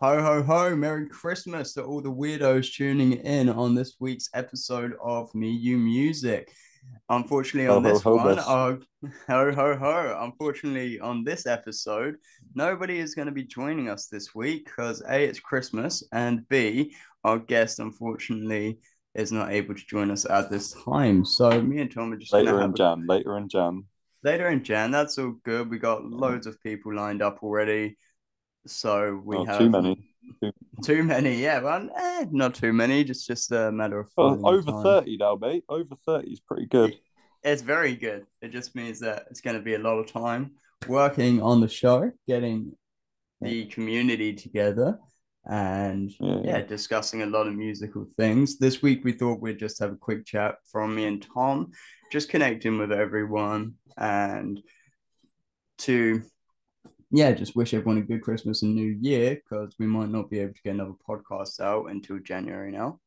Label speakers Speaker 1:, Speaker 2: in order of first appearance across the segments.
Speaker 1: Ho, ho, ho. Merry Christmas to all the weirdos tuning in on this week's episode of MEyou Music. Unfortunately,
Speaker 2: Ho
Speaker 1: on
Speaker 2: ho
Speaker 1: this
Speaker 2: ho
Speaker 1: one,
Speaker 2: bus.
Speaker 1: ho, ho, ho. Unfortunately, on this episode, nobody is going to be joining us this week because A, it's Christmas, and B, our guest, unfortunately, is not able to join us at this time. So, me and Tom are just going to
Speaker 2: Later in
Speaker 1: have a
Speaker 2: Jan. Later in Jan.
Speaker 1: later in Jan. That's all good. We got
Speaker 2: Yeah.
Speaker 1: loads of people lined up already. So, we
Speaker 2: Oh, too
Speaker 1: have
Speaker 2: many. Too...
Speaker 1: too many, yeah, but not too many. Just a matter of
Speaker 2: Oh,
Speaker 1: finding the
Speaker 2: over
Speaker 1: time.
Speaker 2: 30 now, mate. Over 30 is pretty good.
Speaker 1: It's very good. It just means that it's going to be a lot of time working on the show, getting
Speaker 2: Yeah,
Speaker 1: the community together, and
Speaker 2: yeah,
Speaker 1: yeah,
Speaker 2: yeah.
Speaker 1: discussing a lot of musical things. This week, we thought we'd just have a quick chat from me and Tom, just connecting with everyone and to yeah, just wish everyone a good Christmas and New Year because we might not be able to get another podcast out until January now.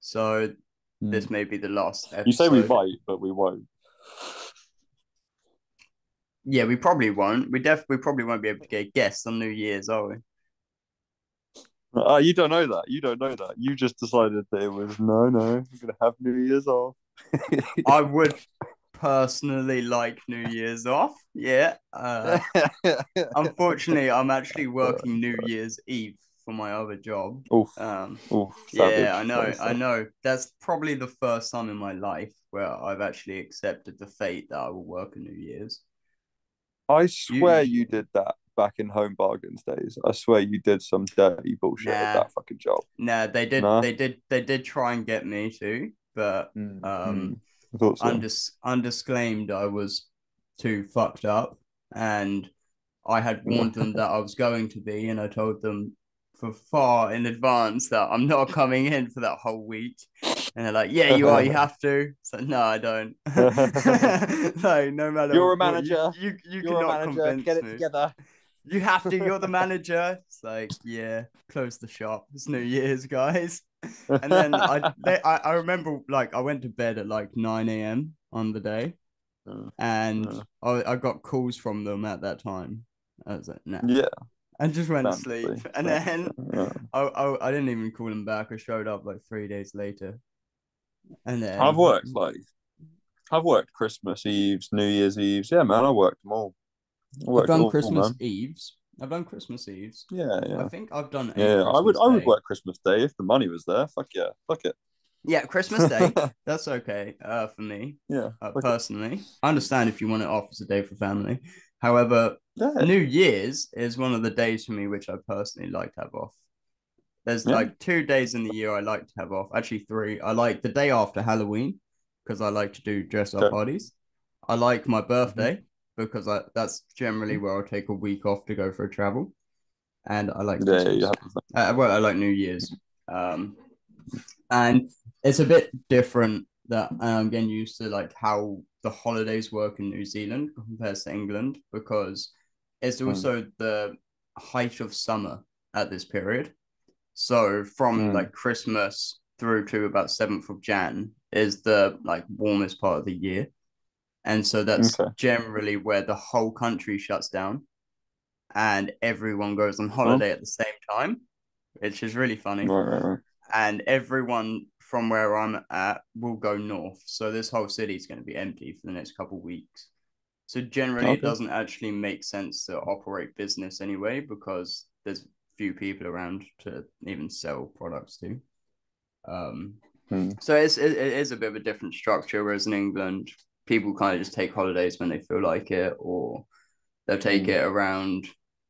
Speaker 1: So
Speaker 2: Hmm.
Speaker 1: this may be the last
Speaker 2: You say we
Speaker 1: episode.
Speaker 2: might, but we won't.
Speaker 1: Yeah, we probably won't. We probably won't be able to get guests on New Year's, are we?
Speaker 2: You don't know that. You don't know that. You just decided that it was no. We're gonna have New Year's off.
Speaker 1: I would personally like New Year's off. Yeah. Unfortunately, I'm actually working New Year's Eve for my other job.
Speaker 2: Oof,
Speaker 1: Um,
Speaker 2: oof,
Speaker 1: yeah, I
Speaker 2: savage. That
Speaker 1: know,
Speaker 2: is
Speaker 1: I
Speaker 2: savage.
Speaker 1: know. That's probably the first time in my life where I've actually accepted the fate that I will work a New Year's.
Speaker 2: I swear you
Speaker 1: Usually,
Speaker 2: did that back in Home Bargains days. I swear you did some dirty bullshit at
Speaker 1: nah,
Speaker 2: that fucking job.
Speaker 1: nah.
Speaker 2: Nah.
Speaker 1: They did try and get me to, but
Speaker 2: Mm. I thought so.
Speaker 1: undisclaimed, I was too fucked up, and I had warned them that I was going to be, and I told them for far in advance that I'm not coming in for that whole week. And they're like, "Yeah, you are. You have to." So no, I don't. No, no matter
Speaker 2: You're a
Speaker 1: what,
Speaker 2: manager.
Speaker 1: you
Speaker 2: You're a
Speaker 1: cannot
Speaker 2: manager. Get
Speaker 1: convince
Speaker 2: it
Speaker 1: me.
Speaker 2: together.
Speaker 1: You have to. You're the manager. It's like, yeah, close the shop. It's New Year's, guys. And then I remember like I went to bed at like 9 a.m. on the day, and I got calls from them at that time. I was like, nah.
Speaker 2: Yeah,
Speaker 1: I just went to sleep.
Speaker 2: standardly,
Speaker 1: And then
Speaker 2: standardly. Yeah.
Speaker 1: I didn't even call them back. I showed up like 3 days later. And
Speaker 2: I've
Speaker 1: then
Speaker 2: worked like I've worked Christmas Eves, New Year's Eves. Yeah, man, I worked them all. I
Speaker 1: I've
Speaker 2: worked it
Speaker 1: done
Speaker 2: all,
Speaker 1: Christmas
Speaker 2: man.
Speaker 1: Eves. I've done Christmas Eves.
Speaker 2: Yeah,
Speaker 1: I
Speaker 2: yeah,
Speaker 1: think I've done a
Speaker 2: yeah.
Speaker 1: Christmas
Speaker 2: I would
Speaker 1: Day.
Speaker 2: work Christmas Day if the money was there. Fuck yeah, fuck it.
Speaker 1: Yeah, Christmas Day. That's okay for me
Speaker 2: Yeah, fuck it.
Speaker 1: personally. I understand if you want it off as a day for family. However,
Speaker 2: Yeah,
Speaker 1: New Year's is one of the days for me which I personally like to have off. There's
Speaker 2: yeah.
Speaker 1: like 2 days in the year I like to have off. Actually, three. I like the day after Halloween because I like to do dress up
Speaker 2: Okay.
Speaker 1: parties. I like my
Speaker 2: Mm-hmm.
Speaker 1: birthday because that's generally where I'll take a week off to go for a travel. And I like
Speaker 2: Yeah, you
Speaker 1: Christmas.
Speaker 2: have to.
Speaker 1: Well, I like New Year's. Um, and it's a bit different that I'm getting used to like how the holidays work in New Zealand compared to England because it's
Speaker 2: Mm,
Speaker 1: also the height of summer at this period. So from
Speaker 2: mm.
Speaker 1: like Christmas through to about 7th of Jan is the like warmest part of the year. And so that's
Speaker 2: Okay.
Speaker 1: generally where the whole country shuts down and everyone goes on
Speaker 2: Well,
Speaker 1: holiday at the same time, which is really funny.
Speaker 2: right.
Speaker 1: And everyone from where I'm at will go north. So this whole city is going to be empty for the next couple of weeks. So generally, it
Speaker 2: Okay.
Speaker 1: doesn't actually make sense to operate business anyway because there's few people around to even sell products to. Um,
Speaker 2: Mm,
Speaker 1: so it is a bit of a different structure. Whereas in England, people kind of just take holidays when they feel like it, or they'll take
Speaker 2: mm.
Speaker 1: it around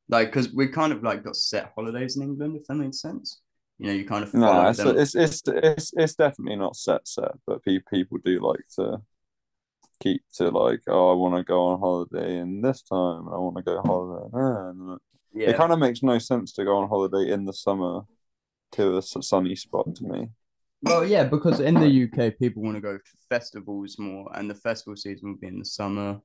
Speaker 1: like because we kind of like got set holidays in England, if that makes sense. You know, you kind of
Speaker 2: Nah,
Speaker 1: follow them.
Speaker 2: it's definitely not set, but people do like to keep to like, oh, I want to go on holiday in this time, and I want to go holiday. And it
Speaker 1: Yeah.
Speaker 2: kind of makes no sense to go on holiday in the summer to a sunny spot to me.
Speaker 1: Well, yeah, because in the
Speaker 2: Like,
Speaker 1: UK, people want to go to festivals more, and the festival season will be in the summer.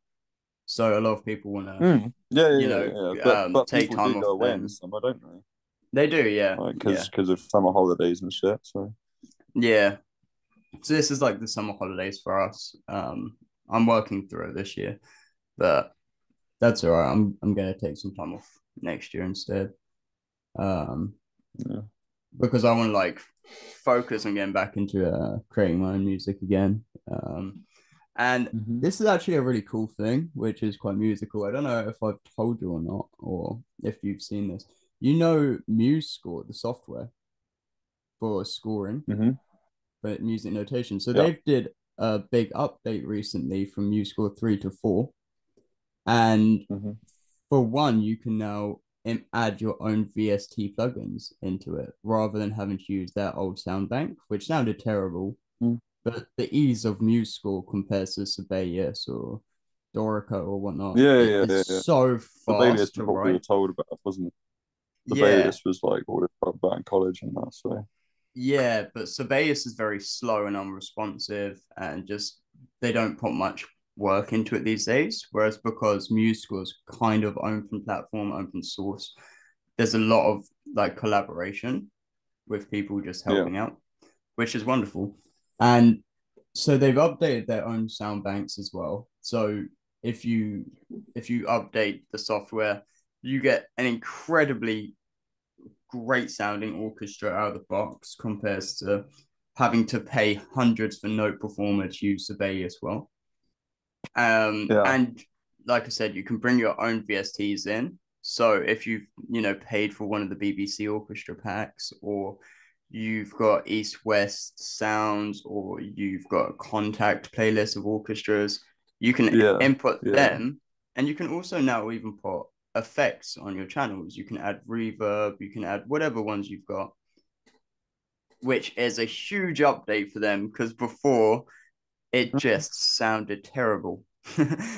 Speaker 1: So a lot of people want to,
Speaker 2: yeah. But
Speaker 1: take
Speaker 2: people do
Speaker 1: time
Speaker 2: go
Speaker 1: off
Speaker 2: away in the
Speaker 1: then.
Speaker 2: summer, don't they?
Speaker 1: They do, yeah,
Speaker 2: Like,
Speaker 1: yeah,
Speaker 2: because of summer holidays and shit. So
Speaker 1: yeah. So this is like the summer holidays for us. I'm working through it this year, but that's all right. I'm gonna take some time off next year instead. Um,
Speaker 2: Yeah.
Speaker 1: because I want to like focus on getting back into creating my own music again. And
Speaker 2: Hmm.
Speaker 1: this is actually a really cool thing, which is quite musical. I don't know if I've told you or not, or if you've seen this. You know, MuseScore, the software for scoring,
Speaker 2: Hmm.
Speaker 1: but music notation. So
Speaker 2: Yeah.
Speaker 1: they've did a big update recently from MuseScore 3 to 4. And
Speaker 2: Hmm.
Speaker 1: for one, you can now add your own VST plugins into it rather than having to use their old sound bank, which sounded terrible. But the ease of MuseScore compared to Sibelius or Dorico or whatnot,
Speaker 2: Yeah,
Speaker 1: it
Speaker 2: yeah,
Speaker 1: is
Speaker 2: yeah, yeah.
Speaker 1: so
Speaker 2: Sibelius
Speaker 1: fast to
Speaker 2: was what we were
Speaker 1: write.
Speaker 2: told about, wasn't it?
Speaker 1: Yeah,
Speaker 2: Sibelius was like what we were told about in college and that. So
Speaker 1: yeah, but Sibelius is very slow and unresponsive, and just they don't put much work into it these days. Whereas because MuseScore is kind of open platform, open source, there's a lot of like collaboration with people just
Speaker 2: yeah.
Speaker 1: helping out, which is wonderful. And so they've updated their own sound banks as well. So if you if you update the software, you get an incredibly great sounding orchestra out of the box compared to having to pay hundreds for note performer to use Sibelius well.
Speaker 2: Yeah.
Speaker 1: And like I said, you can bring your own VSTs in. So if you've paid for one of the BBC orchestra packs, or you've got East West sounds, or you've got a contact playlist of orchestras, you can
Speaker 2: Yeah.
Speaker 1: input
Speaker 2: Yeah.
Speaker 1: them, and you can also now even put effects on your channels. You can add reverb, you can add whatever ones you've got, which is a huge update for them because before it just sounded terrible.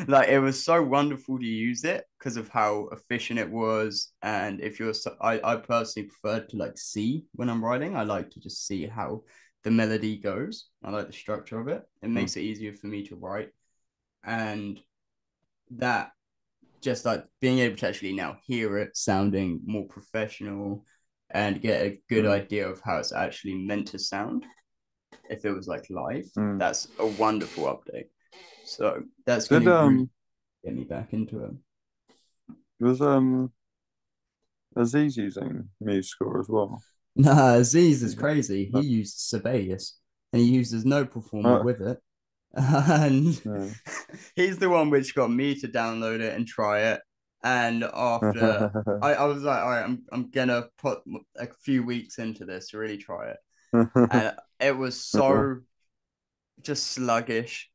Speaker 1: Like it was so wonderful to use it because of how efficient it was. And if you're, I personally prefer to like see when I'm writing. I like to just see how the melody goes. I like the structure of it. It
Speaker 2: Mm.
Speaker 1: makes it easier for me to write. And that just like being able to actually now hear it sounding more professional and get a good
Speaker 2: Mm.
Speaker 1: idea of how it's actually meant to sound if it was like live.
Speaker 2: Mm.
Speaker 1: That's a wonderful update. So that's going
Speaker 2: Did
Speaker 1: to really get me back into it.
Speaker 2: was Aziz using MuseScore as well?
Speaker 1: Nah, Aziz is crazy. He used Sibelius and he uses no performer
Speaker 2: Oh,
Speaker 1: with it. And
Speaker 2: yeah.
Speaker 1: he's the one which got me to download it and try it. And after I was like, all right, I'm gonna put a few weeks into this to really try it. And it was so just sluggish.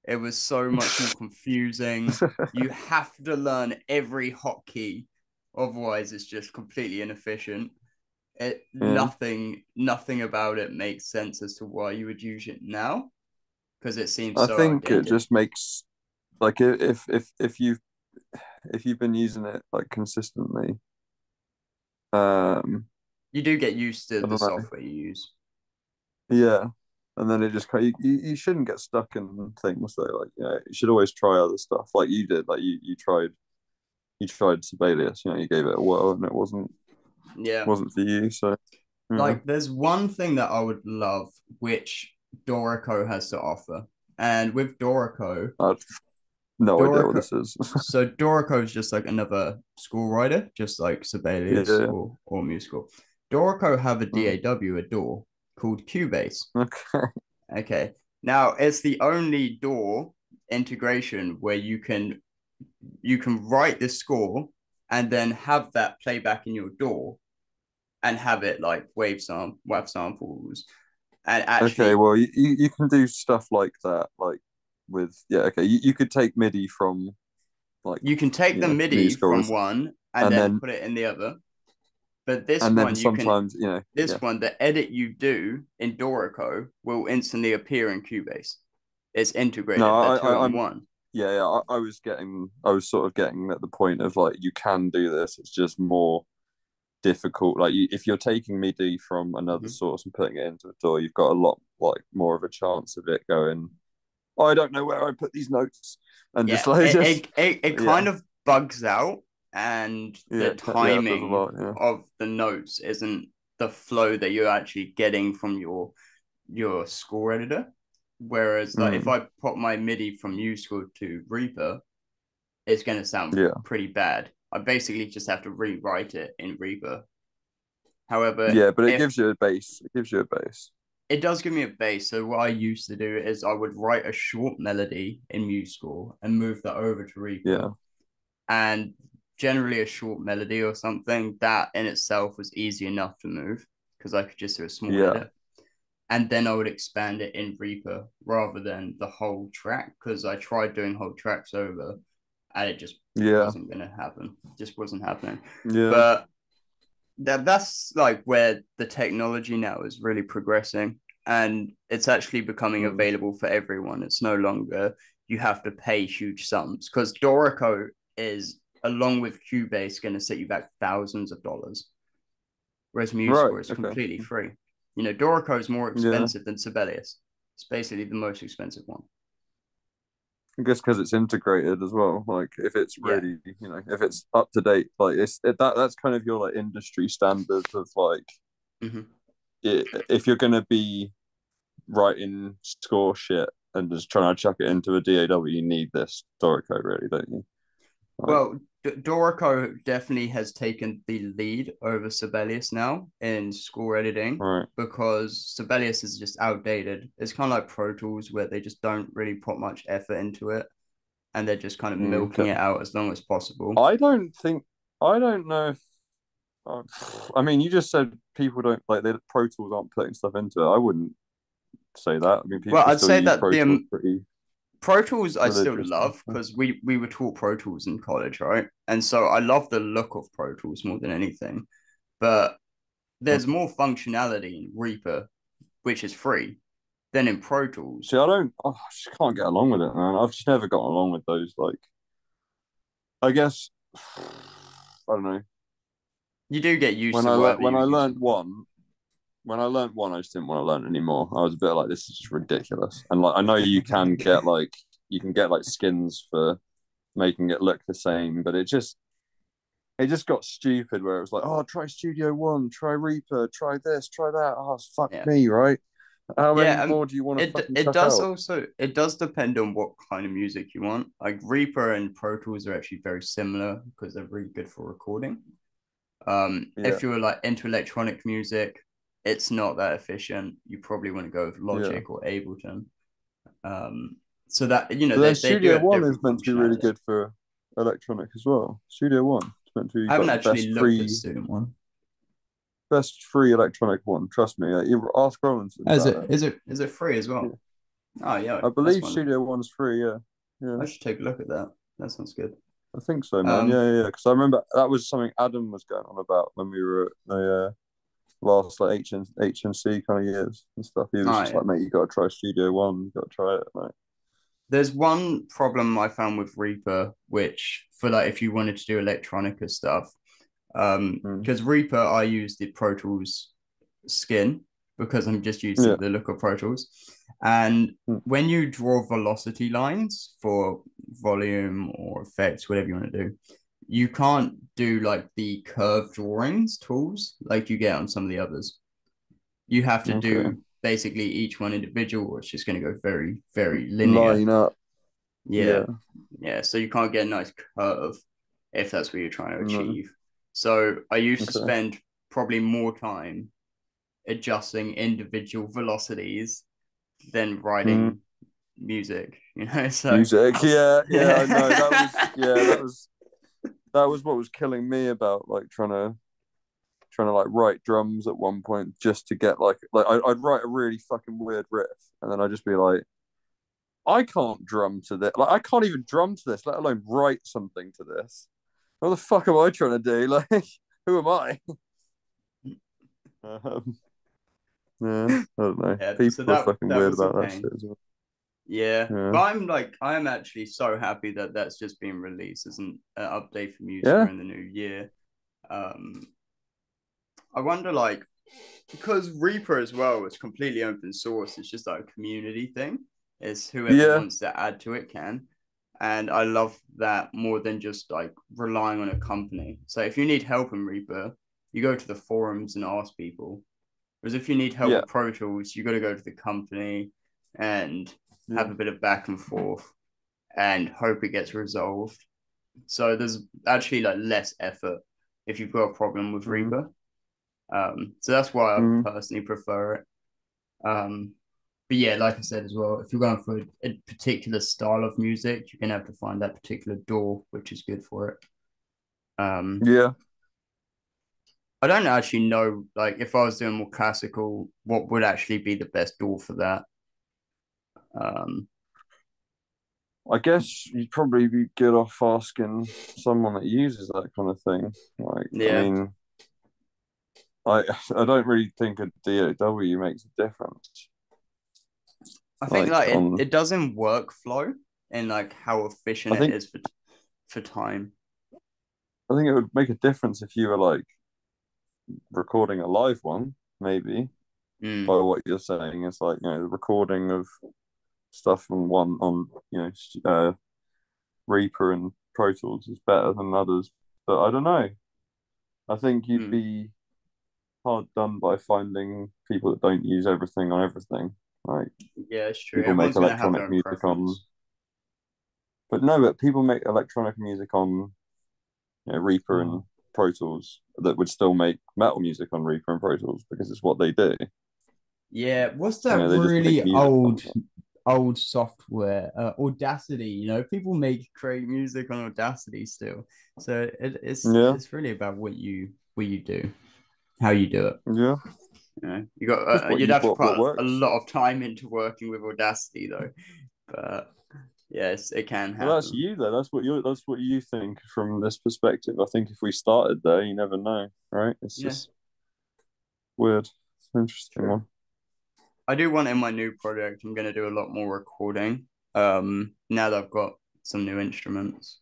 Speaker 1: It was so much more confusing. You have to learn every hotkey, otherwise it's just completely inefficient.
Speaker 2: Yeah.
Speaker 1: Nothing about it makes sense as to why you would use it now because it seems
Speaker 2: I
Speaker 1: so
Speaker 2: think it
Speaker 1: outdated.
Speaker 2: just makes like if you've been using it like consistently, um,
Speaker 1: You do get used to
Speaker 2: I
Speaker 1: the
Speaker 2: don't know.
Speaker 1: software you use.
Speaker 2: Yeah. And then it just you shouldn't get stuck in things though. Like, you should always try other stuff like you did. Like you tried Sibelius, you gave it a whirl and it
Speaker 1: Yeah.
Speaker 2: wasn't for you. So yeah.
Speaker 1: Like there's one thing that I would love which Dorico has to offer. And with
Speaker 2: I've no idea what
Speaker 1: Dorico
Speaker 2: this is.
Speaker 1: so Dorico is just like another school writer, just like Sibelius
Speaker 2: Yeah.
Speaker 1: or Musical. Dorico have a
Speaker 2: Mm.
Speaker 1: DAW, a DAW called Cubase.
Speaker 2: Okay.
Speaker 1: Okay. Now it's the only DAW integration where you can write the score and then have that play back in your DAW and have it like wave samples and
Speaker 2: Okay,
Speaker 1: actually
Speaker 2: well, you can do stuff like that, like with okay, you could take MIDI from like
Speaker 1: you can take the MIDI
Speaker 2: music
Speaker 1: from
Speaker 2: scores,
Speaker 1: one and
Speaker 2: and
Speaker 1: then
Speaker 2: then
Speaker 1: put it in the other. But
Speaker 2: sometimes
Speaker 1: this
Speaker 2: yeah.
Speaker 1: one, the edit you do in Dorico will instantly appear in Cubase. It's
Speaker 2: No,
Speaker 1: integrated, they're two
Speaker 2: I
Speaker 1: on
Speaker 2: I'm
Speaker 1: one.
Speaker 2: yeah, I was sort of getting at the point of like you can do this. It's just more difficult. Like if you're taking MIDI from another
Speaker 1: Mhm.
Speaker 2: source and putting it into a DAW, you've got a lot like more of a chance of it going. Oh, I don't know where I put these notes, and
Speaker 1: Yeah,
Speaker 2: just like
Speaker 1: it,
Speaker 2: just
Speaker 1: it, it, it
Speaker 2: yeah.
Speaker 1: kind of bugs out, and the
Speaker 2: Yeah, it does a
Speaker 1: timing
Speaker 2: lot. Yeah.
Speaker 1: of the notes isn't the flow that you're actually getting from your score editor. Whereas, like, if
Speaker 2: Mm,
Speaker 1: I put my MIDI from MuseScore to Reaper, it's going to sound
Speaker 2: yeah.
Speaker 1: pretty bad. I basically just have to rewrite it in Reaper. However,
Speaker 2: Yeah, but it
Speaker 1: if
Speaker 2: gives you a base. It gives you a base.
Speaker 1: it does give me a bass, so what I used to do is I would write a short melody in MuseScore and move that over to Reaper.
Speaker 2: Yeah.
Speaker 1: And generally, a short melody or something that in itself was easy enough to move because I could just do a small
Speaker 2: Yeah.
Speaker 1: edit. And then I would expand it in Reaper rather than the whole track because I tried doing whole tracks over and it just
Speaker 2: Yeah.
Speaker 1: wasn't going to happen. Just wasn't happening.
Speaker 2: Yeah.
Speaker 1: But that's like where the technology now is really progressing and it's actually becoming
Speaker 2: Mm.
Speaker 1: available for everyone. It's no longer you have to pay huge sums because Dorico is along with Cubase going to set you back thousands of dollars, whereas
Speaker 2: Right.
Speaker 1: MuseScore is
Speaker 2: Okay.
Speaker 1: completely free. You know, Dorico is more
Speaker 2: Yeah.
Speaker 1: expensive than Sibelius. It's basically the most expensive one.
Speaker 2: I guess because it's integrated as well. Like if it's
Speaker 1: Yeah.
Speaker 2: really, if it's up to date, like that's kind of your like industry standard of like
Speaker 1: Mm-hmm.
Speaker 2: if you're gonna be writing score shit and just trying to chuck it into a DAW, you need this Dorico, really, don't you? Like,
Speaker 1: Well, Dorico definitely has taken the lead over Sibelius now in score editing
Speaker 2: right.
Speaker 1: because Sibelius is just outdated. It's kind of like Pro Tools where they just don't really put much effort into it and they're just kind of milking
Speaker 2: Okay.
Speaker 1: it out as long as possible.
Speaker 2: I don't know if, I mean, you just said people don't like the Pro Tools aren't putting stuff into it. I wouldn't say that. I mean,
Speaker 1: Well,
Speaker 2: people
Speaker 1: I'd
Speaker 2: still
Speaker 1: say
Speaker 2: use
Speaker 1: that
Speaker 2: Pro
Speaker 1: the
Speaker 2: Tools pretty
Speaker 1: Pro Tools I still
Speaker 2: religiously.
Speaker 1: love because we were taught Pro Tools in college, right? And so I love the look of Pro Tools more than anything. But there's more functionality in Reaper, which is free, than in Pro
Speaker 2: See,
Speaker 1: Tools.
Speaker 2: I just can't get along with it, man. I've just never gotten along with those. Like, I guess, I don't know.
Speaker 1: You do get used
Speaker 2: When
Speaker 1: to
Speaker 2: I learned
Speaker 1: whatever
Speaker 2: when
Speaker 1: you're
Speaker 2: I
Speaker 1: using.
Speaker 2: learned one, when I learned one, I just didn't want to learn anymore. I was a bit like, this is just ridiculous. And like, I know you can get like skins for making it look the same, but it just got stupid where it was like, oh, try Studio One, try Reaper, try this, try that. Oh, fuck
Speaker 1: Yeah.
Speaker 2: me, right? How many
Speaker 1: Yeah,
Speaker 2: more do you want to
Speaker 1: it
Speaker 2: fucking
Speaker 1: it
Speaker 2: chuck
Speaker 1: does
Speaker 2: out?
Speaker 1: also it does depend on what kind of music you want. Like Reaper and Pro Tools are actually very similar because they're really good for recording.
Speaker 2: Yeah,
Speaker 1: If you're like into electronic music, it's not that efficient. You probably want to go with
Speaker 2: yeah.
Speaker 1: Logic or Ableton. Um, so that you know
Speaker 2: But then
Speaker 1: they do
Speaker 2: Studio
Speaker 1: have
Speaker 2: One is
Speaker 1: different
Speaker 2: meant to be really
Speaker 1: functionality.
Speaker 2: good for electronic as well. Studio One is meant to be
Speaker 1: I haven't
Speaker 2: like the
Speaker 1: actually looked at student one.
Speaker 2: best free electronic one. Trust me. You ask Rollinson
Speaker 1: Is
Speaker 2: about
Speaker 1: it
Speaker 2: it.
Speaker 1: is it free as
Speaker 2: Yeah.
Speaker 1: well? Oh yeah,
Speaker 2: I
Speaker 1: that's
Speaker 2: believe
Speaker 1: wonderful.
Speaker 2: Studio One's free. Yeah, yeah.
Speaker 1: I should take a look at that. That sounds good.
Speaker 2: I think so, man.
Speaker 1: Um,
Speaker 2: Yeah, yeah. Because I remember that was something Adam was going on about when we were at the last like HNC kind of years and stuff. He was
Speaker 1: oh
Speaker 2: just
Speaker 1: yeah.
Speaker 2: like, mate, you got to try Studio One. You got to try it, mate.
Speaker 1: There's one problem I found with Reaper, which for like if you wanted to do electronica stuff,
Speaker 2: Mm.
Speaker 1: because Reaper I use the Pro Tools skin because I'm just used to
Speaker 2: Yeah.
Speaker 1: the look of Pro Tools, and
Speaker 2: Mm.
Speaker 1: when you draw velocity lines for volume or effects, whatever you want to do, you can't do like the curve drawings tools like you get on some of the others. You have to
Speaker 2: Okay.
Speaker 1: do basically each one individual, or it's just going to go very, very linear.
Speaker 2: Line up.
Speaker 1: Yeah.
Speaker 2: Yeah.
Speaker 1: Yeah. So you can't get a nice curve if that's what you're trying to
Speaker 2: No.
Speaker 1: achieve. So I used to
Speaker 2: Okay.
Speaker 1: spend probably more time adjusting individual velocities than
Speaker 2: Mm.
Speaker 1: writing music, you know? So
Speaker 2: Music. Yeah. Yeah. I know.
Speaker 1: yeah.
Speaker 2: That was what was killing me about like trying to like write drums at one point just to get like I'd write a really fucking weird riff and then I'd just be like, I can't drum to this. Like I can't even drum to this, let alone write something to this. What the fuck am I trying to do? Like, who am I? Um, yeah, I don't know.
Speaker 1: Yeah. So
Speaker 2: People are
Speaker 1: that
Speaker 2: fucking
Speaker 1: that
Speaker 2: weird
Speaker 1: was a
Speaker 2: about that shit
Speaker 1: pain.
Speaker 2: as well.
Speaker 1: Yeah.
Speaker 2: Yeah,
Speaker 1: But I am actually so happy that that's just being released as an update for music
Speaker 2: yeah,
Speaker 1: in the new year. Um, I wonder, like, because Reaper as well is completely open source. It's just like a community thing. It's whoever
Speaker 2: yeah,
Speaker 1: wants to add to it can. And I love that more than just like relying on a company. So if you need help in Reaper, you go to the forums and ask people. Whereas if you need help
Speaker 2: yeah,
Speaker 1: with Pro Tools, you got to go to the company and
Speaker 2: yeah.
Speaker 1: have a bit of back and forth and hope it gets resolved. So there's actually like less effort if you've got a problem with
Speaker 2: Mm.
Speaker 1: Reaper. So that's why I
Speaker 2: Mm.
Speaker 1: personally prefer it. But yeah, like I said as well, if you're going for a particular style of music, you're gonna have to find that particular door, which is good for it. Um,
Speaker 2: Yeah,
Speaker 1: I don't actually know, like, if I was doing more classical, what would actually be the best door for that? Um,
Speaker 2: I guess you'd probably be good off asking someone that uses that kind of thing. Like, I
Speaker 1: yeah,
Speaker 2: mean, I I don't really think a DAW makes a difference.
Speaker 1: I think
Speaker 2: Like
Speaker 1: like
Speaker 2: on,
Speaker 1: it doesn't workflow and like how efficient
Speaker 2: I
Speaker 1: it
Speaker 2: think
Speaker 1: is for time.
Speaker 2: I think it would make a difference if you were like recording a live one, maybe. By
Speaker 1: Mm,
Speaker 2: what you're saying, it's like the recording of stuff on one on Reaper and Pro Tools is better than others. But I don't know. I think you'd
Speaker 1: mm.
Speaker 2: be hard done by finding people that don't use everything on everything. Like
Speaker 1: Yeah, it's true.
Speaker 2: people make
Speaker 1: Everyone's gonna have their
Speaker 2: electronic
Speaker 1: own
Speaker 2: music on,
Speaker 1: preference.
Speaker 2: but no, but people make electronic music on Reaper and Pro Tools that would still make metal music on Reaper and Pro Tools because it's what they do.
Speaker 1: Yeah, what's that
Speaker 2: They just make
Speaker 1: really
Speaker 2: music on.
Speaker 1: old software? Audacity. People make great music on Audacity still. So
Speaker 2: Yeah,
Speaker 1: it's really about what you do, how you do it.
Speaker 2: yeah.
Speaker 1: You got
Speaker 2: Just
Speaker 1: you'd have to
Speaker 2: what
Speaker 1: put a
Speaker 2: works.
Speaker 1: lot of time into working with Audacity though. But yes, it can
Speaker 2: Well, that's
Speaker 1: happen.
Speaker 2: you though. That's what you think from this perspective. I think if we started there, you never know, right? It's
Speaker 1: Yeah,
Speaker 2: just weird. It's an interesting
Speaker 1: true.
Speaker 2: one.
Speaker 1: I do want in my new project, I'm going to do a lot more recording. Now that I've got some new instruments,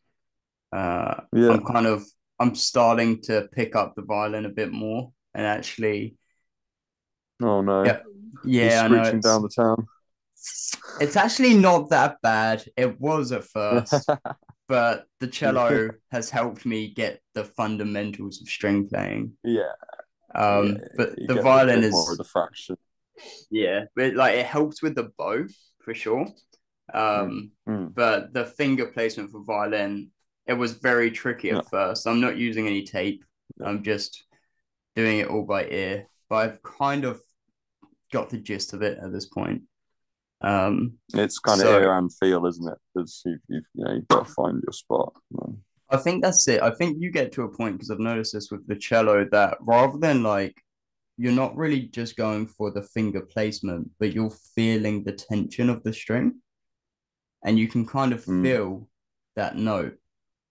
Speaker 2: Yeah.
Speaker 1: I'm starting to pick up the violin a bit more and actually,
Speaker 2: Oh no,
Speaker 1: yeah,
Speaker 2: he's
Speaker 1: yeah, I know
Speaker 2: screeching down the town.
Speaker 1: it's actually not that bad. It was at first, but the cello has helped me get the fundamentals of string playing.
Speaker 2: Yeah, yeah.
Speaker 1: But
Speaker 2: You
Speaker 1: the
Speaker 2: get a
Speaker 1: violin
Speaker 2: bit more of
Speaker 1: is,
Speaker 2: the fraction.
Speaker 1: yeah, but like it helps with the bow for sure.
Speaker 2: Mm,
Speaker 1: Um,
Speaker 2: mm.
Speaker 1: but the finger placement for violin, it was very tricky
Speaker 2: Yeah,
Speaker 1: at first. I'm not using any tape.
Speaker 2: yeah.
Speaker 1: I'm just doing it all by ear. But I've kind of got the gist of it at this point. Um,
Speaker 2: It's kind of
Speaker 1: so
Speaker 2: ear and feel, isn't it? Because you've got to find your spot.
Speaker 1: I think that's it. I think you get to a point because I've noticed this with the cello that rather than like you're not really just going for the finger placement, but you're feeling the tension of the string, and you can kind of
Speaker 2: Mm.
Speaker 1: feel that note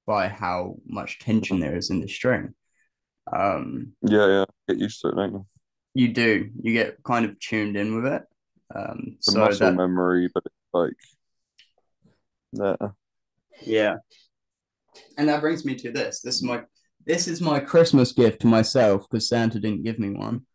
Speaker 1: by how much tension there is in the string. Um,
Speaker 2: Yeah, yeah. Get used to it, don't you?
Speaker 1: you do, you get kind of tuned in with it.
Speaker 2: The
Speaker 1: So
Speaker 2: muscle
Speaker 1: that,
Speaker 2: memory, but it's like yeah.
Speaker 1: yeah. And that brings me to this. This is my Christmas gift to myself because Santa didn't give me one.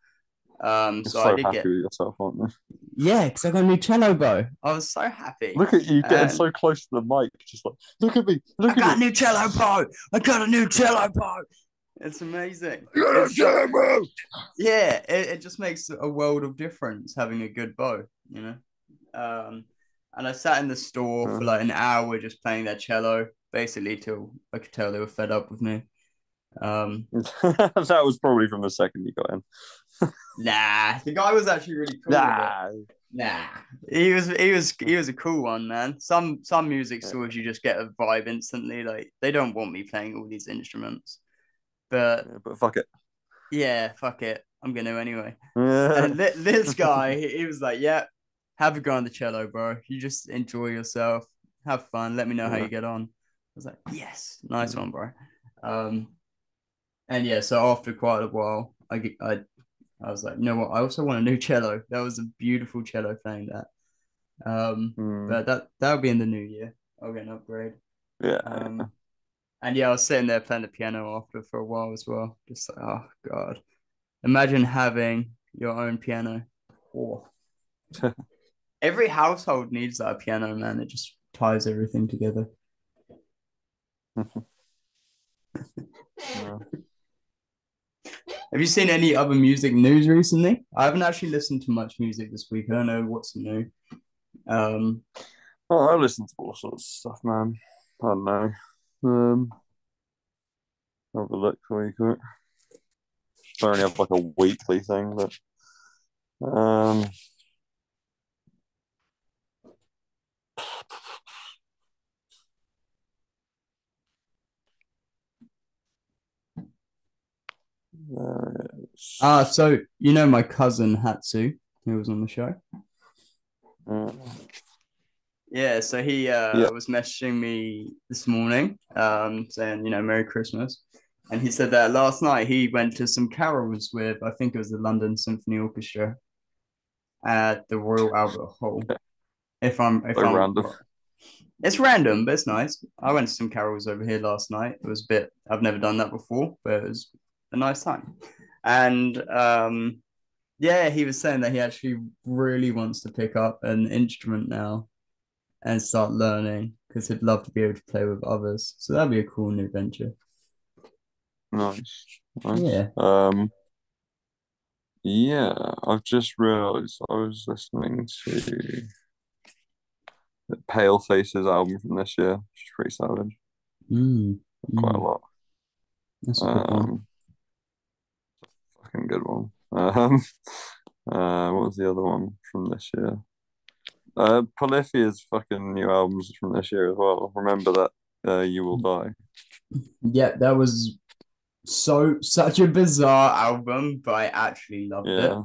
Speaker 2: You're
Speaker 1: So I
Speaker 2: so
Speaker 1: did
Speaker 2: happy
Speaker 1: get,
Speaker 2: with yourself, aren't you?
Speaker 1: yeah, because I got a new cello bow. I was so happy.
Speaker 2: Look at you getting
Speaker 1: And
Speaker 2: so close to the mic, just like, look at me,
Speaker 1: I
Speaker 2: look at
Speaker 1: got
Speaker 2: me.
Speaker 1: a new cello bow. I got a new cello bow. It's amazing.
Speaker 2: You got a
Speaker 1: It's so,
Speaker 2: camera.
Speaker 1: yeah, it just makes a world of difference having a good bow, you know? And I sat in the store for like an hour just playing that cello, basically till I could tell they were fed up with me. Um,
Speaker 2: That was probably from the second you got in.
Speaker 1: nah, the guy was actually really cool with it.
Speaker 2: Nah.
Speaker 1: Nah, he was a cool one, man. Some music stores you just get a vibe instantly. Like they don't want me playing all these instruments, but
Speaker 2: Yeah, but fuck it.
Speaker 1: yeah, fuck it, I'm gonna anyway.
Speaker 2: Yeah.
Speaker 1: And this guy, he was like, "Yeah, have a go on the cello, bro. You just enjoy yourself, have fun. Let me know how
Speaker 2: Yeah.
Speaker 1: you get on." I was like, "Yes, nice one, bro." Um, and yeah, so after quite a while, I was like, "You know what? I also want a new cello." That was a beautiful cello playing that.
Speaker 2: Mm.
Speaker 1: But that'll be in the new year. I'll get an upgrade.
Speaker 2: Yeah.
Speaker 1: Um, and yeah, I was sitting there playing the piano after for a while as well. Just like, oh god, imagine having your own piano. Oh. Every household needs that piano, man. It just ties everything together.
Speaker 2: Yeah.
Speaker 1: Have you seen any other music news recently? I haven't actually listened to much music this week. I don't know what's new. Um,
Speaker 2: Oh, I listen to all sorts of stuff, man. I don't know. Have a look for you quick. I only have like a weekly thing, but there it is.
Speaker 1: So you know my cousin Hatsu, who was on the show.
Speaker 2: Uh,
Speaker 1: Yeah, so he
Speaker 2: yeah,
Speaker 1: was messaging me this morning, saying, Merry Christmas. And he said that last night he went to some carols with, I think it was the London Symphony Orchestra at the Royal Albert Hall. If
Speaker 2: so
Speaker 1: I'm
Speaker 2: random.
Speaker 1: It's random, but it's nice. I went to some carols over here last night. It was a bit, I've never done that before, but it was a nice time. And yeah, he was saying that he actually really wants to pick up an instrument now and start learning because he'd love to be able to play with others. So that'd be a cool new venture.
Speaker 2: Nice, nice.
Speaker 1: Yeah.
Speaker 2: Yeah, I've just realised I was listening to the Pale Faces album from this year, which is pretty savage.
Speaker 1: Mm,
Speaker 2: Quite a
Speaker 1: mm,
Speaker 2: lot.
Speaker 1: that's a good one.
Speaker 2: Um, Fucking good one. What was the other one from this year? Polyphia's fucking new albums from this year as well. Remember that You Will Die.
Speaker 1: Yeah, that was such a bizarre album, but I actually loved it.
Speaker 2: Yeah.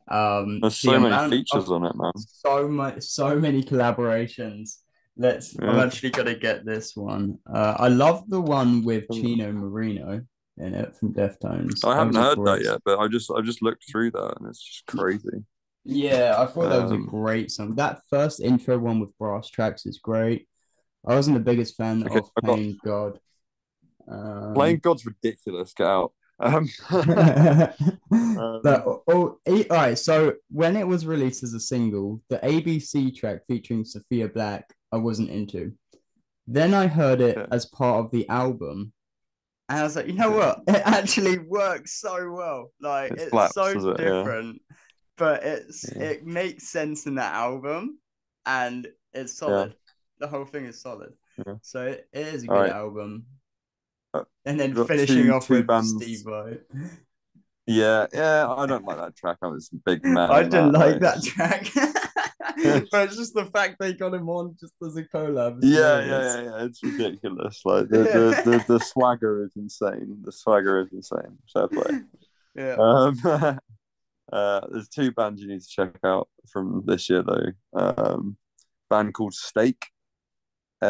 Speaker 2: There's
Speaker 1: The
Speaker 2: so many
Speaker 1: amount of
Speaker 2: features on it, man.
Speaker 1: so many collaborations. I'm
Speaker 2: Yeah.
Speaker 1: actually gonna get this one. I love the one with Chino Marino in it from Deftones.
Speaker 2: I
Speaker 1: That
Speaker 2: haven't
Speaker 1: was a
Speaker 2: heard that
Speaker 1: great.
Speaker 2: yet, but I just looked through that and it's just crazy.
Speaker 1: Yeah, I thought that was a
Speaker 2: Um,
Speaker 1: great song. That first intro one with brass tracks is great. I wasn't the biggest fan
Speaker 2: okay,
Speaker 1: of
Speaker 2: I got
Speaker 1: Plain God.
Speaker 2: Playing
Speaker 1: Um,
Speaker 2: God's ridiculous. Get out.
Speaker 1: but
Speaker 2: Um,
Speaker 1: all right. So when it was released as a single, the ABC track featuring Sophia Black, I wasn't into. Then I heard it
Speaker 2: yeah,
Speaker 1: as part of the album, and I was like, you know
Speaker 2: yeah.
Speaker 1: what? It actually works so well. Like
Speaker 2: It
Speaker 1: it's
Speaker 2: slaps,
Speaker 1: so
Speaker 2: does it? Yeah,
Speaker 1: different, but
Speaker 2: yeah,
Speaker 1: it makes sense in that album, and it's
Speaker 2: yeah,
Speaker 1: solid. The whole thing is solid.
Speaker 2: yeah.
Speaker 1: So it is a
Speaker 2: All
Speaker 1: good
Speaker 2: right.
Speaker 1: album.
Speaker 2: Uh,
Speaker 1: And then
Speaker 2: We've got
Speaker 1: finishing off
Speaker 2: two
Speaker 1: with Steve
Speaker 2: bands.
Speaker 1: Vai.
Speaker 2: Yeah, yeah. I don't like that track. I was a big man
Speaker 1: I
Speaker 2: on
Speaker 1: didn't
Speaker 2: that.
Speaker 1: like
Speaker 2: Like,
Speaker 1: that track. But it's just the fact they got him on just as a collab is
Speaker 2: yeah,
Speaker 1: hilarious.
Speaker 2: yeah, yeah, yeah. It's ridiculous. Like
Speaker 1: Yeah.
Speaker 2: the swagger is insane. The swagger is insane. Fair play.
Speaker 1: Yeah.
Speaker 2: Um, there's two bands you need to check out from this year though. Band called Stake,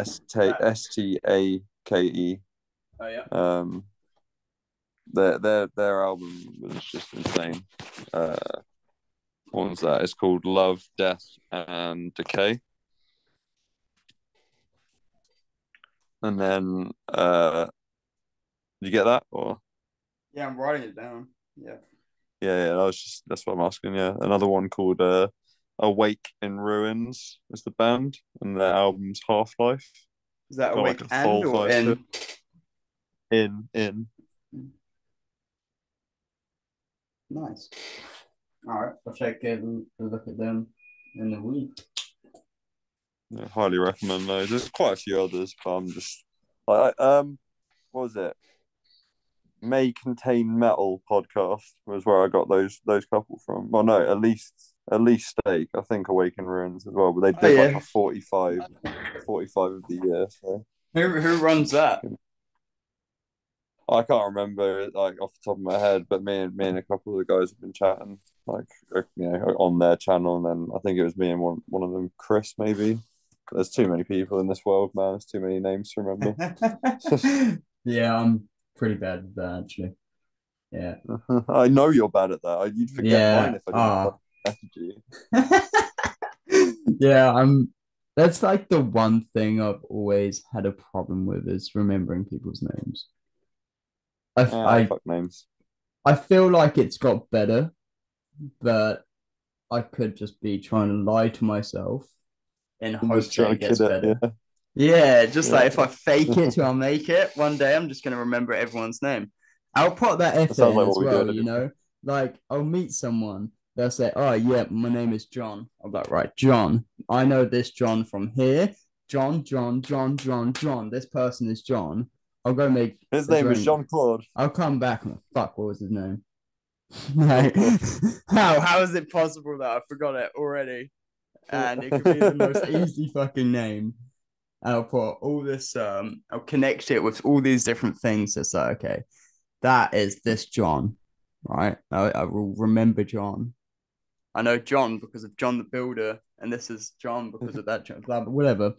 Speaker 2: Stake.
Speaker 1: Oh yeah.
Speaker 2: Um, their album was just insane. Uh, what was that? It's called Love, Death, and Decay. And then, you get that or?
Speaker 1: Yeah, I'm writing it down. Yeah.
Speaker 2: Yeah, yeah. That's what I'm asking. Yeah, another one called Awake in Ruins is the band, and their album's Half Life.
Speaker 1: Is that
Speaker 2: Got like
Speaker 1: awake
Speaker 2: a
Speaker 1: and
Speaker 2: full
Speaker 1: or
Speaker 2: vibe to it.
Speaker 1: in?
Speaker 2: In.
Speaker 1: Nice. All right. I'll check it and look at them in the week.
Speaker 2: Yeah, highly recommend those. There's quite a few others, but I'm just like what was it? May Contain Metal podcast was where I got those couple from. Well, no, at least Stake. I think Awaken Ruins as well, but they
Speaker 1: Oh
Speaker 2: did like
Speaker 1: yeah.
Speaker 2: a 45 of the year. So
Speaker 1: Who runs that?
Speaker 2: I can't remember like off the top of my head, but me and a couple of the guys have been chatting like on their channel, and then I think it was me and one of them, Chris, maybe. There's too many people in this world, man. There's too many names to remember.
Speaker 1: Yeah, I'm pretty bad at that actually. Yeah.
Speaker 2: I know you're bad at that. You'd forget mine
Speaker 1: Yeah.
Speaker 2: if I didn't message you.
Speaker 1: Yeah, that's like the one thing I've always had a problem with is remembering people's names. I
Speaker 2: Ah,
Speaker 1: I
Speaker 2: fuck names.
Speaker 1: I feel like it's got better, but I could just be trying to lie to myself in
Speaker 2: I'm just
Speaker 1: hopes that
Speaker 2: trying
Speaker 1: it
Speaker 2: to kid
Speaker 1: gets
Speaker 2: it.
Speaker 1: better.
Speaker 2: Yeah,
Speaker 1: Yeah, just like
Speaker 2: yeah.
Speaker 1: if I fake it till I make it, one day I'm just gonna remember everyone's name. I'll put that
Speaker 2: That
Speaker 1: effort
Speaker 2: sounds
Speaker 1: in
Speaker 2: like
Speaker 1: as
Speaker 2: what we do
Speaker 1: well,
Speaker 2: anyway.
Speaker 1: Like I'll meet someone, they'll say, "Oh yeah, my name is John." I'm like, right, John. I know this John from here. John, John, John, John, John. This person is John. I'll go make
Speaker 2: His
Speaker 1: a
Speaker 2: name is
Speaker 1: drink.
Speaker 2: Jean Claude.
Speaker 1: I'll come back and fuck, what was his name? Like, how is it possible that I forgot it already? And it could be the most easy fucking name. And I'll put all this, I'll connect it with all these different things. It's like, okay, that is this John, right? I will remember John. I know John because of John the Builder, and this is John because of that John, blah, blah, whatever.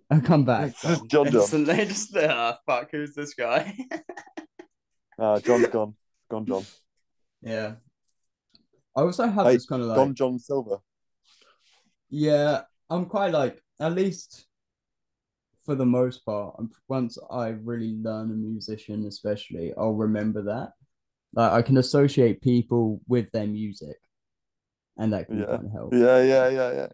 Speaker 1: I'll come back.
Speaker 2: This is John John.
Speaker 1: Instantly, just fuck, who's this guy?
Speaker 2: John's gone. Gone John.
Speaker 1: Yeah. I also have
Speaker 2: Hey,
Speaker 1: this kind of like,
Speaker 2: gone John Silver.
Speaker 1: yeah, I'm quite like, at least for the most part, once I really learn a musician, especially, I'll remember that. Like, I can associate people with their music, and that can
Speaker 2: Yeah.
Speaker 1: kind of help.
Speaker 2: Yeah.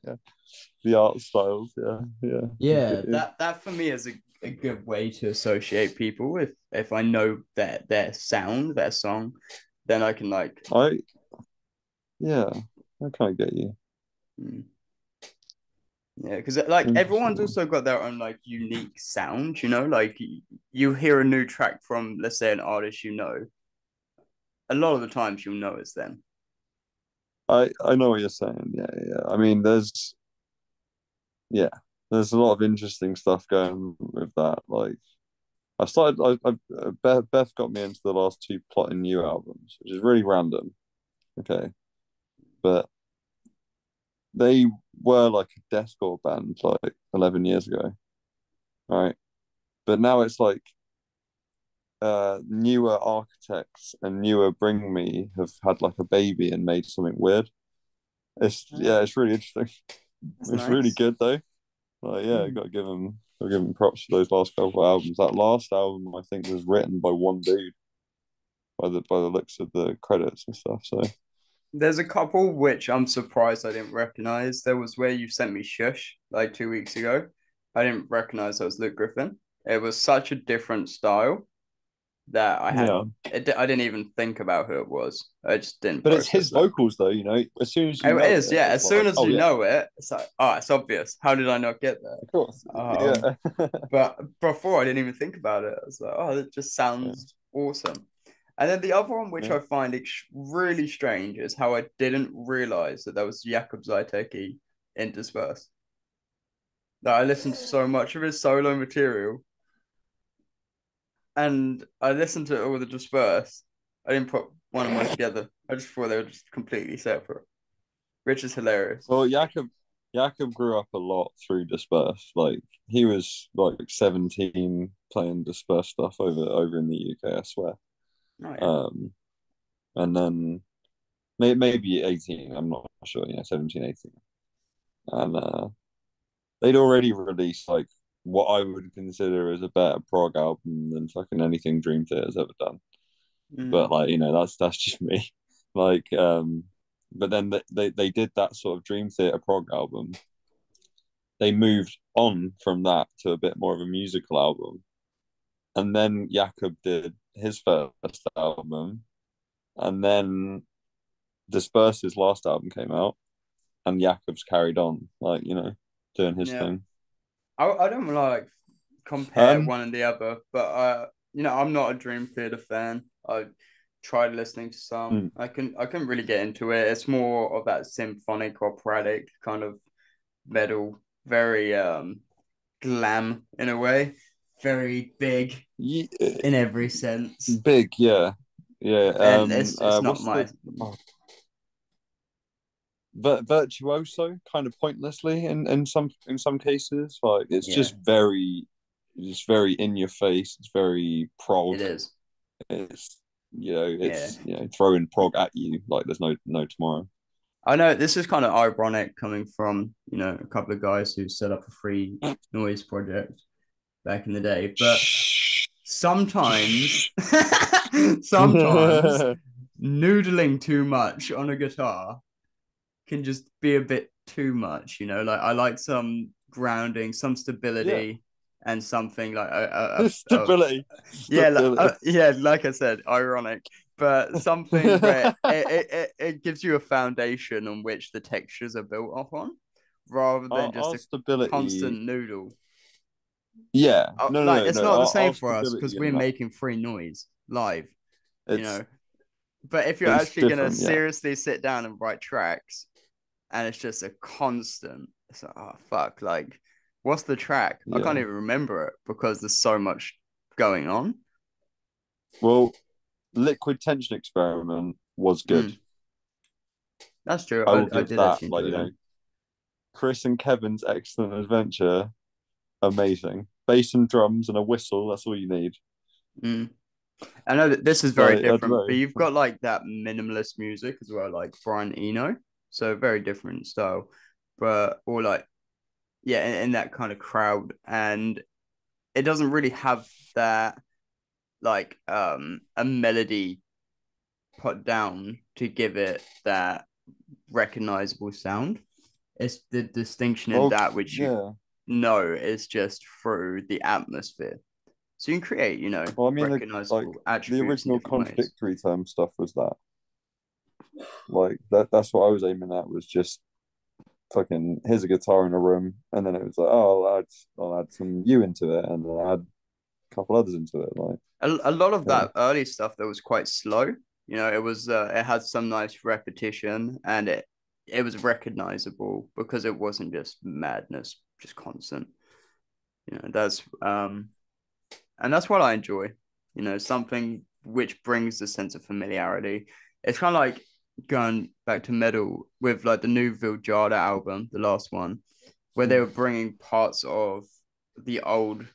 Speaker 2: The art styles. Yeah. I
Speaker 1: Yeah,
Speaker 2: get you.
Speaker 1: that for me is a good way to associate people. If I know their sound, their song, then I can like,
Speaker 2: I yeah, I kind of get you.
Speaker 1: mm, yeah, because like everyone's
Speaker 2: Interesting.
Speaker 1: also got their own like unique sound, you know. Like you hear a new track from, let's say, an artist you know, a lot of the times you'll know it's them.
Speaker 2: I know what you're saying. Yeah. I mean, yeah, there's a lot of interesting stuff going with that. Like, I started. Beth got me into the last two plotting new albums, which is really random. Okay, but they were like a deathcore band like 11 years ago, right? But now it's like newer architects and newer Bring Me have had like a baby and made something weird.
Speaker 1: Oh,
Speaker 2: It's really interesting.
Speaker 1: that's
Speaker 2: It's really
Speaker 1: nice.
Speaker 2: good though. Like, yeah,
Speaker 1: Hmm.
Speaker 2: got to give him props for those last couple of albums. That last album, I think, was written by one dude, by the looks of the credits and stuff. So,
Speaker 1: There's a couple which I'm surprised I didn't recognize. There was Where You Sent Me Shush like 2 weeks ago. I didn't recognize that was Luke Griffin. It was such a different style that
Speaker 2: yeah.
Speaker 1: I didn't even think about who it was. I just didn't
Speaker 2: But it's his
Speaker 1: process that.
Speaker 2: vocals, though. As soon as you
Speaker 1: It
Speaker 2: know
Speaker 1: is,
Speaker 2: it,
Speaker 1: yeah.
Speaker 2: it's
Speaker 1: As soon
Speaker 2: like,
Speaker 1: as
Speaker 2: oh
Speaker 1: you
Speaker 2: yeah,
Speaker 1: know it, it's like, oh, it's obvious. How did I not get
Speaker 2: of
Speaker 1: that?
Speaker 2: course, yeah,
Speaker 1: But before I didn't even think about it. I was like, oh, it just
Speaker 2: yeah,
Speaker 1: sounds awesome. And then the other one, which
Speaker 2: yeah.
Speaker 1: I find really strange, is how I didn't realize that there was Jakub Zaiteki interspersed. That I listened to so much of his solo material, and I listened to all the dispersed. I didn't put one and one together. I just thought they were just completely separate, which is hilarious.
Speaker 2: Well, Jakob grew up a lot through Disperse. Like he was like 17 playing Disperse stuff over in the UK, I swear.
Speaker 1: Oh yeah,
Speaker 2: Um, and then maybe 18. I'm not sure. 17, 18. And they'd already released like what I would consider as a better prog album than fucking anything Dream Theater's ever done. But
Speaker 1: mm,
Speaker 2: like that's just me. Like but then they did that sort of Dream Theater prog album. They moved on from that to a bit more of a musical album, and then Jakob did his first album, and then Disperse's last album came out, and Jakob's carried on, like doing his
Speaker 1: yeah.
Speaker 2: thing.
Speaker 1: I don't like compare
Speaker 2: Um,
Speaker 1: one and the other, but I'm not a Dream Theater fan. I tried listening to some.
Speaker 2: mm,
Speaker 1: I couldn't really get into it. It's more of that symphonic operatic kind of metal, very glam in a way, very big
Speaker 2: yeah,
Speaker 1: in every sense.
Speaker 2: big, yeah.
Speaker 1: And it's not
Speaker 2: What's
Speaker 1: my
Speaker 2: virtuoso kind of pointlessly in some cases, like
Speaker 1: yeah,
Speaker 2: it's very in your face, it's very
Speaker 1: it
Speaker 2: prog,
Speaker 1: is.
Speaker 2: it's
Speaker 1: Yeah.
Speaker 2: throwing prog at you like there's no tomorrow.
Speaker 1: I know this is kind of ironic coming from, a couple of guys who set up a free noise project back in the day, but
Speaker 2: Shh.
Speaker 1: sometimes
Speaker 2: Shh.
Speaker 1: sometimes noodling too much on a guitar can just be a bit too much, like I like some grounding, some
Speaker 2: Yeah.
Speaker 1: stability, and something like a
Speaker 2: Stability.
Speaker 1: yeah,
Speaker 2: Stability.
Speaker 1: yeah, like I said, ironic, but something where it gives you a foundation on which the textures are built up on, rather than just
Speaker 2: our
Speaker 1: a
Speaker 2: stability.
Speaker 1: constant noodle.
Speaker 2: Yeah. No, no,
Speaker 1: Like
Speaker 2: no,
Speaker 1: it's
Speaker 2: no.
Speaker 1: not the same
Speaker 2: Our
Speaker 1: for us because
Speaker 2: stability
Speaker 1: we're
Speaker 2: in that.
Speaker 1: making free noise live, you
Speaker 2: It's
Speaker 1: know. But if you're
Speaker 2: It's
Speaker 1: actually gonna
Speaker 2: different, yeah,
Speaker 1: seriously sit down and write tracks, and it's just a constant, it's like, oh fuck, like, what's the track? I can't
Speaker 2: yeah.
Speaker 1: even remember it because there's so much going on.
Speaker 2: Well, Liquid Tension Experiment was good.
Speaker 1: Mm, that's true.
Speaker 2: I will
Speaker 1: I
Speaker 2: give
Speaker 1: did
Speaker 2: that,
Speaker 1: actually
Speaker 2: like,
Speaker 1: enjoy them.
Speaker 2: Chris and Kevin's Excellent Adventure, amazing. Bass and drums and a whistle, that's all you need.
Speaker 1: Mm. I know that this is very
Speaker 2: Like, I don't
Speaker 1: different, but
Speaker 2: know.
Speaker 1: you've got like that minimalist music as well, like Brian Eno. So very different style, but or like yeah, in that kind of crowd, and it doesn't really have that like a melody put down to give it that recognizable sound. It's the distinction in
Speaker 2: Well,
Speaker 1: that which you
Speaker 2: yeah.
Speaker 1: know is just through the atmosphere. So you can create,
Speaker 2: Well, I mean, like
Speaker 1: recognizable
Speaker 2: the
Speaker 1: attributes in
Speaker 2: original
Speaker 1: different ways.
Speaker 2: contradictory term stuff was that. Like that's what I was aiming at was just fucking here's a guitar in a room, and then it was like, oh, I'll add some you into it, and then add a couple others into it. Like,
Speaker 1: A lot of
Speaker 2: yeah,
Speaker 1: that early stuff that was quite slow. It was it had some nice repetition and it was recognizable because it wasn't just madness, just constant. That's and that's what I enjoy. Something which brings a sense of familiarity. It's kind of like going back to metal with like the new Vildhjarta album, the last one, where they were bringing parts of the old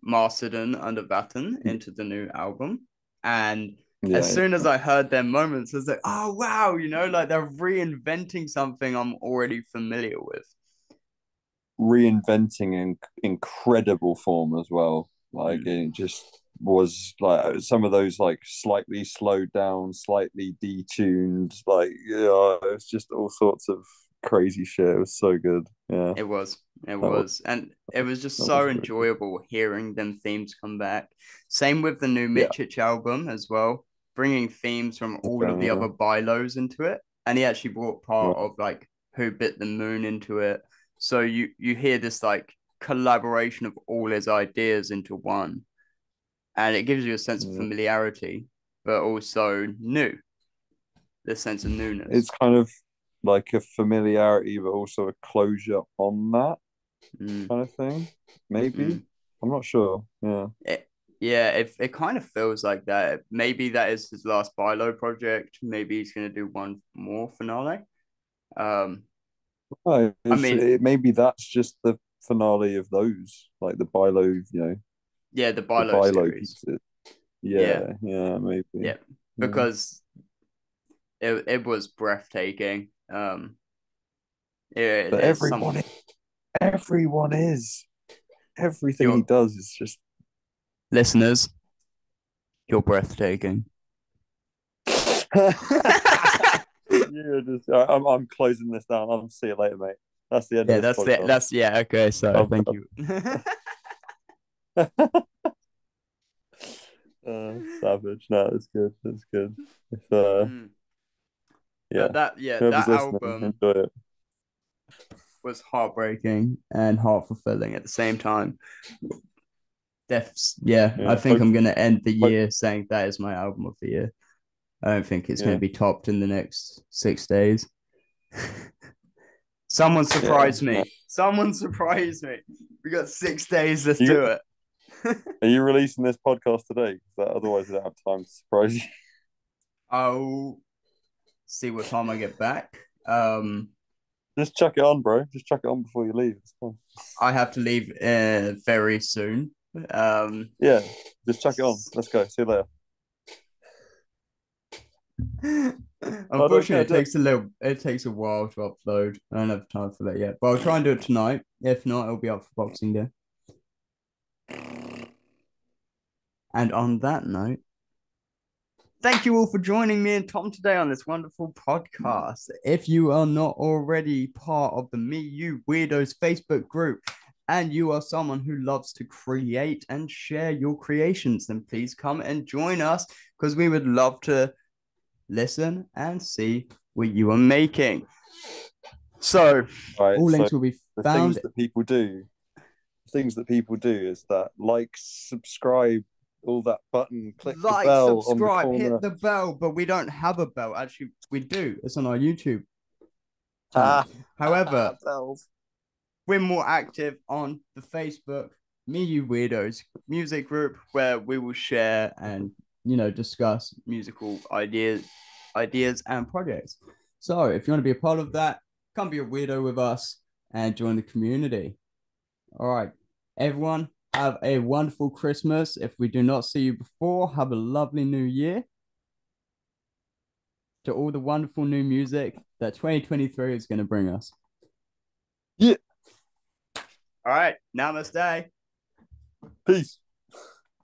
Speaker 1: Mastodon under Vatten into the new album. And as
Speaker 2: yeah,
Speaker 1: soon as I heard their moments, I was like, oh wow, like they're reinventing something I'm already familiar with.
Speaker 2: reinventing in incredible form as well. Like
Speaker 1: Mm.
Speaker 2: it just was like some of those like slightly slowed down, slightly detuned, like yeah, it's just all sorts of crazy shit. It was so good. Yeah,
Speaker 1: It was, it
Speaker 2: that was
Speaker 1: was, and it was just
Speaker 2: that
Speaker 1: so
Speaker 2: was really good.
Speaker 1: enjoyable hearing them themes come back. Same with the new
Speaker 2: Yeah,
Speaker 1: Mitchich album as well, bringing themes from all of
Speaker 2: okay,
Speaker 1: the
Speaker 2: yeah.
Speaker 1: other bylos into it, and he actually brought part
Speaker 2: Right.
Speaker 1: of like Who Bit the Moon into it. So you hear this like collaboration of all his ideas into one, and it gives you a sense of
Speaker 2: Yeah.
Speaker 1: familiarity, but also new, the sense of newness.
Speaker 2: It's kind of like a familiarity, but also a closure on that
Speaker 1: Mm,
Speaker 2: kind of thing. Maybe.
Speaker 1: mm.
Speaker 2: I'm not sure. Yeah.
Speaker 1: Yeah, it kind of feels like that. Maybe that is his last Bilo project. Maybe he's gonna do one more finale. Um,
Speaker 2: Oh,
Speaker 1: I mean,
Speaker 2: maybe that's just the finale of those, like the Bilo,
Speaker 1: yeah, the
Speaker 2: the
Speaker 1: Bilo
Speaker 2: Bilo
Speaker 1: series.
Speaker 2: pieces.
Speaker 1: Yeah,
Speaker 2: Yeah, yeah, maybe.
Speaker 1: yeah,
Speaker 2: Yeah.
Speaker 1: because it was breathtaking.
Speaker 2: But
Speaker 1: It's some
Speaker 2: everyone is. Everything he
Speaker 1: your
Speaker 2: does is just
Speaker 1: listeners, you're breathtaking.
Speaker 2: you're just I'm closing this down. I'll see you later, mate. That's the end of
Speaker 1: Yeah,
Speaker 2: this podcast.
Speaker 1: that's yeah, okay, so
Speaker 2: I'm
Speaker 1: thank
Speaker 2: done.
Speaker 1: you.
Speaker 2: Savage. No, it's good. It's good. If
Speaker 1: Mm.
Speaker 2: yeah,
Speaker 1: But that yeah,
Speaker 2: whoever's
Speaker 1: that
Speaker 2: listening,
Speaker 1: album
Speaker 2: enjoy it.
Speaker 1: was heartbreaking and heart fulfilling at the same time. Yeah, I
Speaker 2: Yeah,
Speaker 1: think I'm gonna end the
Speaker 2: hope,
Speaker 1: year saying that is my album of the year. I don't think it's gonna
Speaker 2: yeah,
Speaker 1: be topped in the next 6 days. Someone
Speaker 2: yeah.
Speaker 1: surprise
Speaker 2: No.
Speaker 1: me. Someone surprise me. We got 6 days. Let's
Speaker 2: You
Speaker 1: do it.
Speaker 2: are you releasing this podcast today? Because otherwise, I don't have time to surprise you.
Speaker 1: I'll see what time I get back.
Speaker 2: Just chuck it on, bro. Just chuck it on before you leave. It's fine.
Speaker 1: I have to leave very soon. Um,
Speaker 2: Yeah, just chuck it on. Let's go. See you later. Oh no,
Speaker 1: unfortunately,
Speaker 2: yeah, do it.
Speaker 1: it takes a while to upload. I don't have time for that yet, but I'll try and do it tonight. If not, it'll be up for Boxing Day. And on that note, thank you all for joining me and Tom today on this wonderful podcast. If you are not already part of the MEyou Weirdos Facebook group and you are someone who loves to create and share your creations, then please come and join us because we would love to listen and see what you are making. So,
Speaker 2: All right.
Speaker 1: all
Speaker 2: So
Speaker 1: links will be
Speaker 2: the
Speaker 1: found.
Speaker 2: things that people do is that like, subscribe, all that button, click the
Speaker 1: Like,
Speaker 2: bell on the
Speaker 1: subscribe, hit
Speaker 2: corner.
Speaker 1: the bell, but we don't have a bell. Actually, we do. It's on our YouTube channel.
Speaker 2: Ah,
Speaker 1: However,
Speaker 2: bells.
Speaker 1: we're more active on the Facebook MEyou Weirdos music group, where we will share and discuss musical ideas and projects. So if you want to be a part of that, come be a weirdo with us and join the community. All right, everyone, have a wonderful Christmas. If we do not see you before, have a lovely new year. To all the wonderful new music that 2023 is going to bring us.
Speaker 2: Yeah.
Speaker 1: All right, namaste.
Speaker 2: Peace.